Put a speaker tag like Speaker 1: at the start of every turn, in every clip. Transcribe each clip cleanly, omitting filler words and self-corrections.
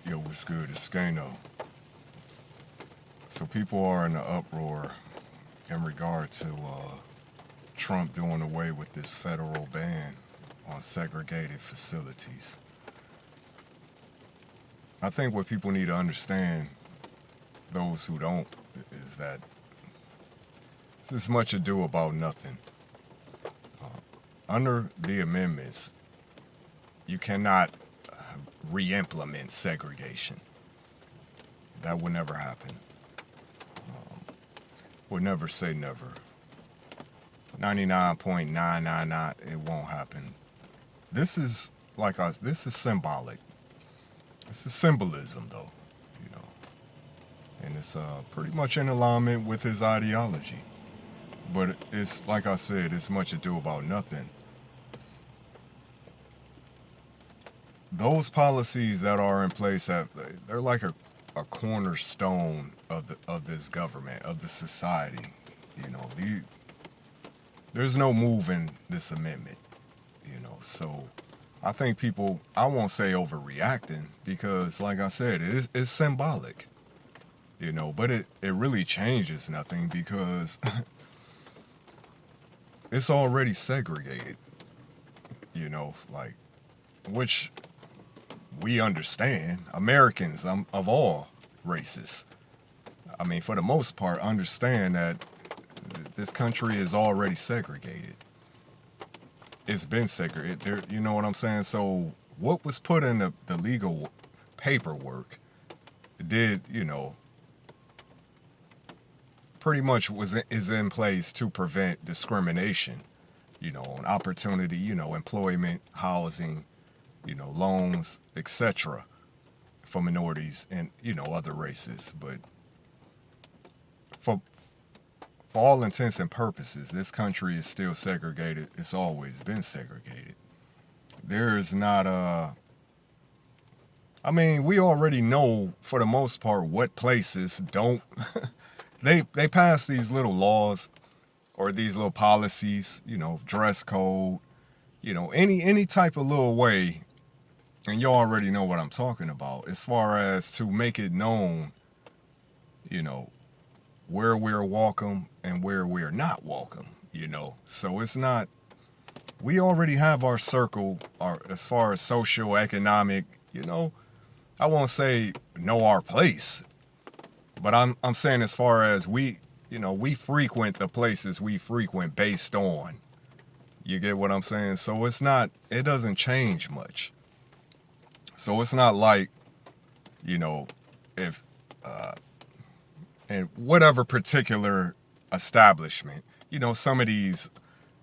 Speaker 1: Yo, what's good? It's Skano. So people are in an uproar in regard to Trump doing away with this federal ban on segregated facilities. I think what people need to understand, those who don't, is that this is much ado about nothing. Under the amendments, you cannot re-implement segregation. That would never happen. Would never say never. 99.999, it won't happen. This is this is symbolic. This is symbolism, though, and it's pretty much in alignment with his ideology. But it's like I said, it's much ado about nothing. Those policies that are in place they're like a cornerstone of this government, of the society. There's no moving this amendment. So I think people, I won't say overreacting, because like I said, it's symbolic. But it really changes nothing, because it's already segregated. Which we understand. Americans of all races, I mean, for the most part, understand that this country is already segregated. It's been segregated. You know what I'm saying? So what was put in the legal paperwork did, pretty much is in place to prevent discrimination, on opportunity, employment, housing, loans, etc. for minorities and, other races. But for all intents and purposes, this country is still segregated. It's always been segregated. There's not I mean, we already know, for the most part, what places don't. They pass these little laws or these little policies, dress code, any type of little way. And you already know what I'm talking about, as far as to make it known, where we're welcome and where we're not welcome, So it's not, we already have our circle, as far as social, economic, I won't say know our place, but I'm saying as far as we frequent the places we frequent based on, you get what I'm saying? So it doesn't change much. So it's not like, if, in whatever particular establishment, some of these,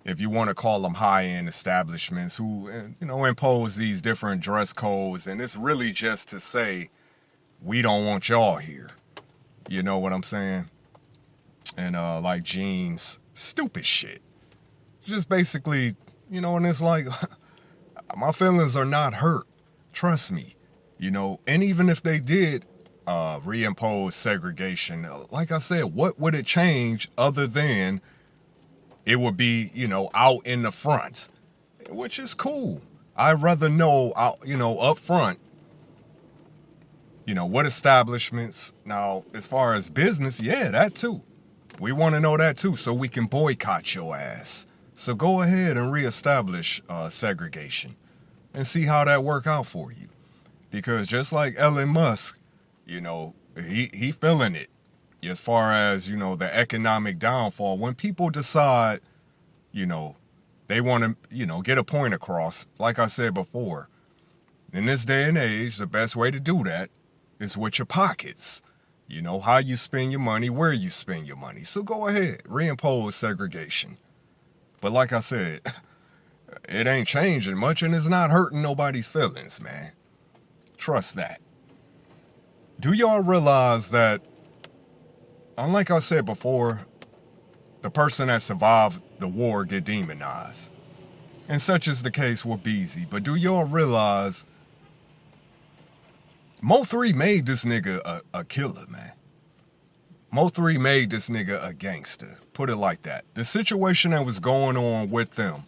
Speaker 1: if you want to call them high-end establishments who, impose these different dress codes, and it's really just to say, we don't want y'all here. You know what I'm saying? And like jeans, stupid shit. Just basically, and it's like, my feelings are not hurt. Trust me. And even if they did reimpose segregation, like I said, what would it change other than it would be, out in the front, which is cool. I'd rather know, up front, what establishments. Now, as far as business, yeah, that too. We want to know that too, so we can boycott your ass. So go ahead and reestablish segregation and see how that work out for you. Because just like Elon Musk, he feeling it as far as, the economic downfall. When people decide, they want to, get a point across, like I said before, in this day and age, the best way to do that is with your pockets. How you spend your money, where you spend your money. So go ahead, reimpose segregation. But like I said, it ain't changing much, and it's not hurting nobody's feelings, man. Trust that. Do y'all realize that, unlike I said before, the person that survived the war get demonized? And such is the case with Beezy. But do y'all realize Mo3 made this nigga a killer, man? Mo3 made this nigga a gangster. Put it like that. The situation that was going on with them,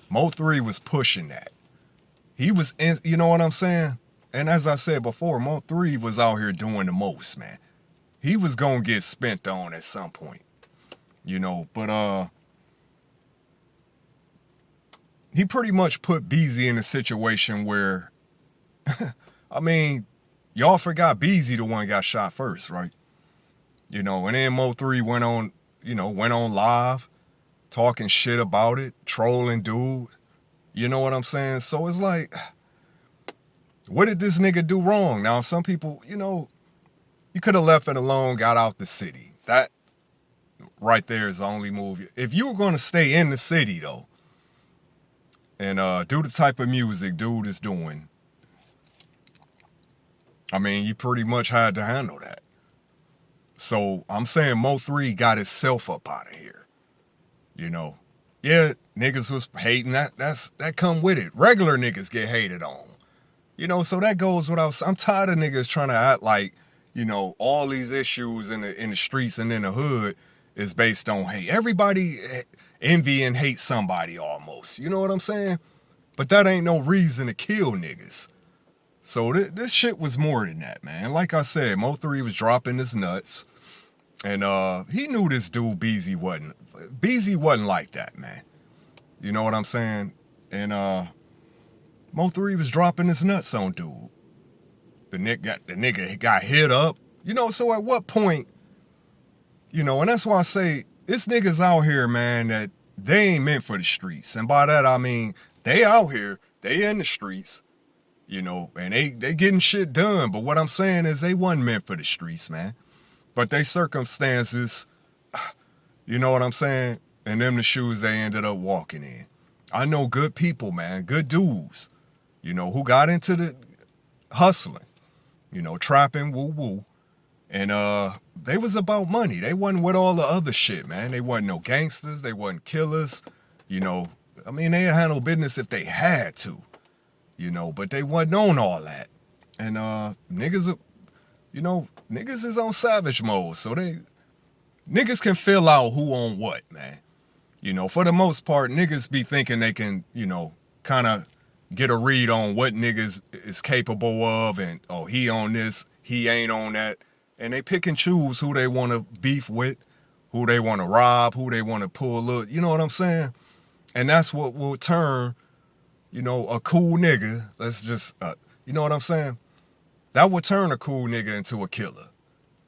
Speaker 1: Mo3 was pushing that. He was, you know what I'm saying? And as I said before, Mo3 was out here doing the most, man. He was gonna get spent on at some point, but he pretty much put Beezy in a situation where, I mean, y'all forgot Beezy the one got shot first, right? And then Mo3 went on live, talking shit about it, trolling dude. You know what I'm saying? So it's like, what did this nigga do wrong? Now, some people, you could have left it alone, got out the city. That right there is the only move. If you were going to stay in the city, though, and do the type of music dude is doing, I mean, you pretty much had to handle that. So I'm saying Mo3 got himself up out of here. Yeah, niggas was hating that. That come with it. Regular niggas get hated on. So that goes without. I'm tired of niggas trying to act like, all these issues in the streets and in the hood is based on hate. Everybody envy and hate somebody almost. You know what I'm saying? But that ain't no reason to kill niggas. So this shit was more than that, man. Like I said, Mo3 was dropping his nuts. And he knew this dude Beezy wasn't like that, man. You know what I'm saying? And Mo3 was dropping his nuts on dude. The nigga got hit up. So at what point, and that's why I say it's niggas out here, man, that they ain't meant for the streets. And by that I mean they out here, they in the streets, and they getting shit done. But what I'm saying is they wasn't meant for the streets, man. But they circumstances, you know what I'm saying? And them the shoes they ended up walking in. I know good people, man, good dudes, who got into the hustling, trapping, woo-woo. And they was about money. They wasn't with all the other shit, man. They wasn't no gangsters. They wasn't killers. I mean, they handle business if they had to, but they wasn't on all that. And niggas is on savage mode. So niggas can fill out who on what, man. For the most part, niggas be thinking they can, kind of get a read on what niggas is capable of, and he on this, he ain't on that. And they pick and choose who they want to beef with, who they want to rob, who they want to pull up. You know what I'm saying? And that's what will turn, a cool nigga. Let's just, you know what I'm saying? That would turn a cool nigga into a killer.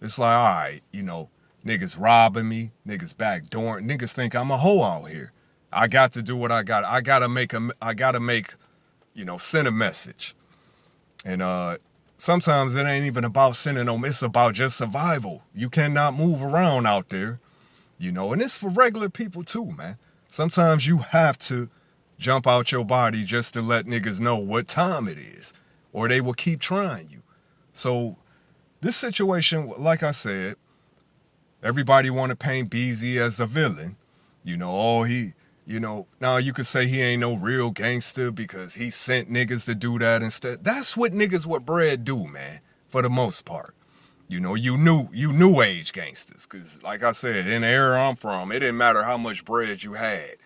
Speaker 1: It's like, all right, niggas robbing me, niggas backdooring, niggas think I'm a hoe out here. I got to do what I got. I gotta make, send a message. And sometimes it ain't even about sending them, it's about just survival. You cannot move around out there, and it's for regular people too, man. Sometimes you have to jump out your body just to let niggas know what time it is, or they will keep trying you. So this situation, like I said, everybody want to paint Beezy as the villain. Now you could say he ain't no real gangster because he sent niggas to do that instead. That's what niggas with bread do, man, for the most part. You new age gangsters. Because like I said, in the era I'm from, it didn't matter how much bread you had.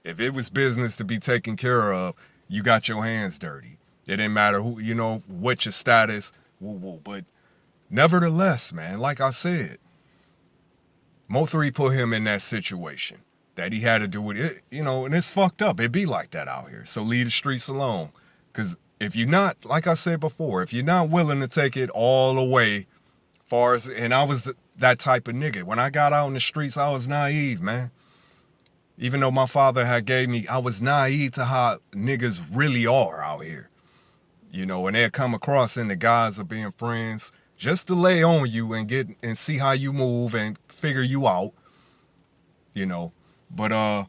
Speaker 1: If it was business to be taken care of, you got your hands dirty. It didn't matter who, what your status, woo-woo. But nevertheless, man, like I said, Mo3 put him in that situation that he had to do with it, and it's fucked up. It be like that out here. So leave the streets alone. Because if you're not, like I said before, if you're not willing to take it all the way, and I was that type of nigga. When I got out in the streets, I was naive, man. Even though my father had gave me, I was naive to how niggas really are out here. And they'll come across in the guise of being friends just to lay on you and see how you move and figure you out. But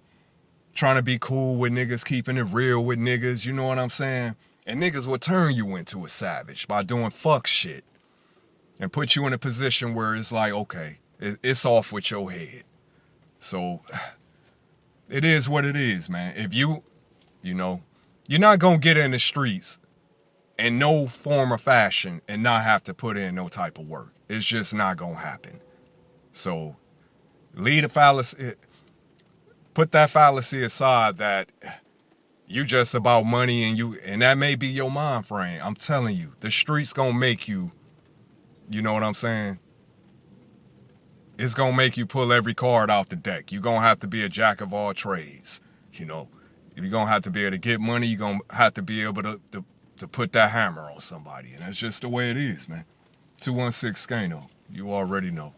Speaker 1: trying to be cool with niggas, keeping it real with niggas, you know what I'm saying? And niggas will turn you into a savage by doing fuck shit and put you in a position where it's like, okay, it's off with your head. So it is what it is, man. If you're not going to get in the streets in no form or fashion and not have to put in no type of work. It's just not going to happen. So leave the fallacy, put that fallacy aside that You just about money, and that may be your mind frame. I'm telling you, the streets gonna make you, you know what I'm saying? It's gonna make you pull every card off the deck. You're gonna have to be a jack of all trades. You know, if you're gonna have to be able to get money, you're gonna have to be able to put that hammer on somebody. And that's just the way it is, man. 216 Skano. You already know.